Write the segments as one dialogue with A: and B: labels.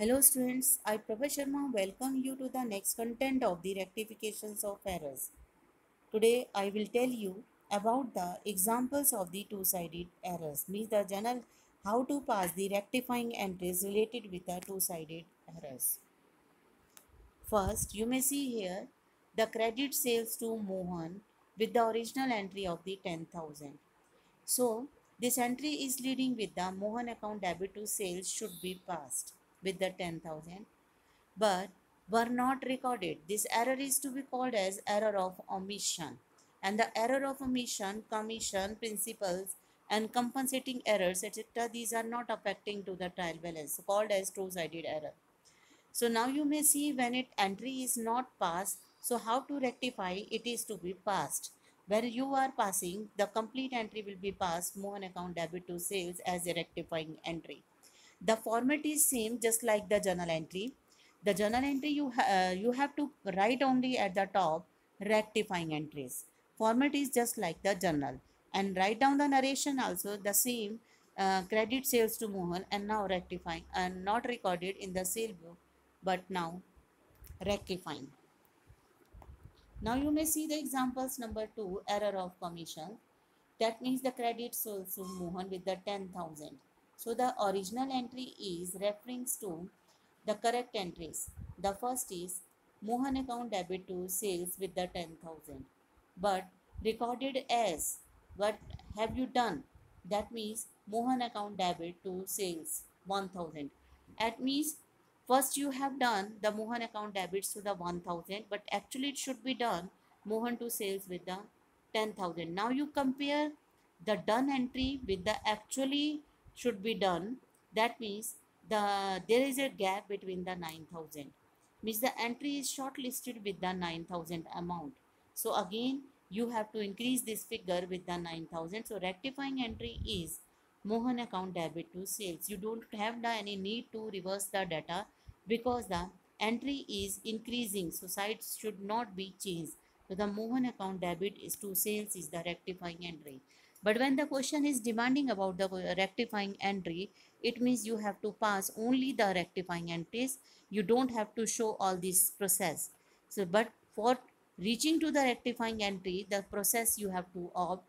A: Hello students, I Prabha Sharma welcome you to the next content of the rectifications of errors. Today I will tell you about the examples of the two-sided errors, means the general how to pass the rectifying entries related with the two-sided errors. First, you may see here the credit sales to Mohan with the original entry of the 10,000. So, this entry is leading with the Mohan account debit to sales should be passed with the 10,000 but were not recorded. This error is to be called as error of omission. And the error of omission, commission, principals, and compensating errors, etc., these are not affecting to the trial balance, called as two-sided error. So now you may see when it entry is not passed, so how to rectify it is to be passed. Where you are passing, the complete entry will be passed, Mohan account debit to sales as a rectifying entry. The format is same just like the journal entry. The journal entry you have to write only at the top rectifying entries. Format is just like the journal, and write down the narration also the same, credit sales to Mohan and now rectifying and not recorded in the sale book but now rectifying. Now you may see the examples number 2, error of commission. That means the credit sold to Mohan with the 10,000. So the original entry is referring to the correct entries. The first is Mohan account debit to sales with the 10,000. But recorded as, what have you done? That means Mohan account debit to sales 1,000. That means first you have done the Mohan account debits to the 1,000, but actually it should be done Mohan to sales with the 10,000. Now you compare the done entry with the actually should be done. That means there is a gap between the 9,000. Means the entry is shortlisted with the 9,000 amount. So again you have to increase this figure with the 9,000. So rectifying entry is Mohan account debit to sales. You don't have any need to reverse the data because the entry is increasing. So sides should not be changed. So the Mohan account debit is to sales is the rectifying entry. But when the question is demanding about the rectifying entry, it means you have to pass only the rectifying entries. You don't have to show all this process. So, but for reaching to the rectifying entry, the process you have to opt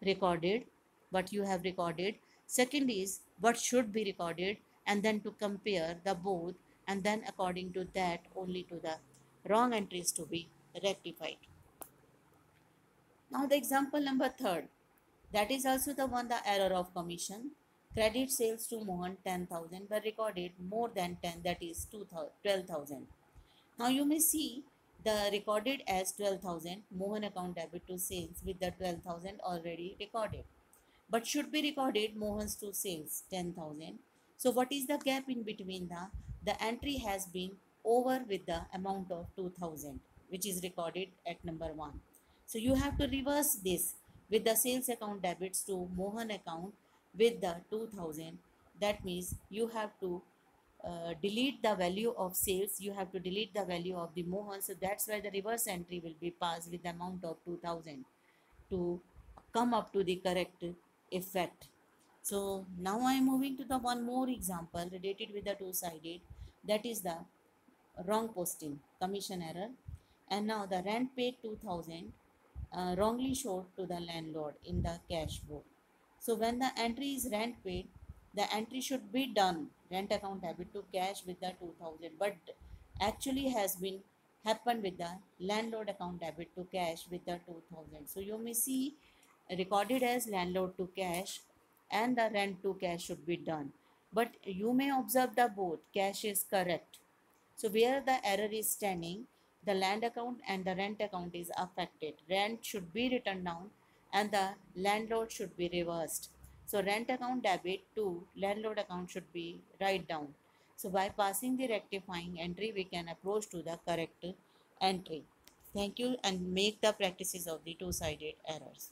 A: recorded, what you have recorded. Second is what should be recorded, and then to compare the both, and then according to that only to the wrong entries to be rectified. Now the example number 3rd, that is also the one, the error of commission. Credit sales to Mohan 10,000 were recorded more than 10, that is 12,000. Now you may see the recorded as 12,000 Mohan account debit to sales with the 12,000 already recorded, but should be recorded Mohan's to sales 10,000. So what is the gap in between? The entry has been over with the amount of 2,000 which is recorded at number 1. So you have to reverse this with the sales account debits to Mohan account with the 2,000. That means you have to delete the value of sales, you have to delete the value of the Mohan. So that's why the reverse entry will be passed with the amount of 2,000 to come up to the correct effect. So now I am moving to the one more example related with the two-sided, that is the wrong posting, commission error. And now the rent paid 2,000 wrongly showed to the landlord in the cash book. So when the entry is rent paid, the entry should be done rent account debit to cash with the 2,000, but actually has been happened with the landlord account debit to cash with the 2,000. So you may see recorded as landlord to cash and the rent to cash should be done, but you may observe the both cash is correct. So where the error is standing, the land account and the rent account is affected. Rent should be written down and the landlord should be reversed. So rent account debit to landlord account should be write down. So by passing the rectifying entry, we can approach to the correct entry. Thank you and make the practices of the two-sided errors.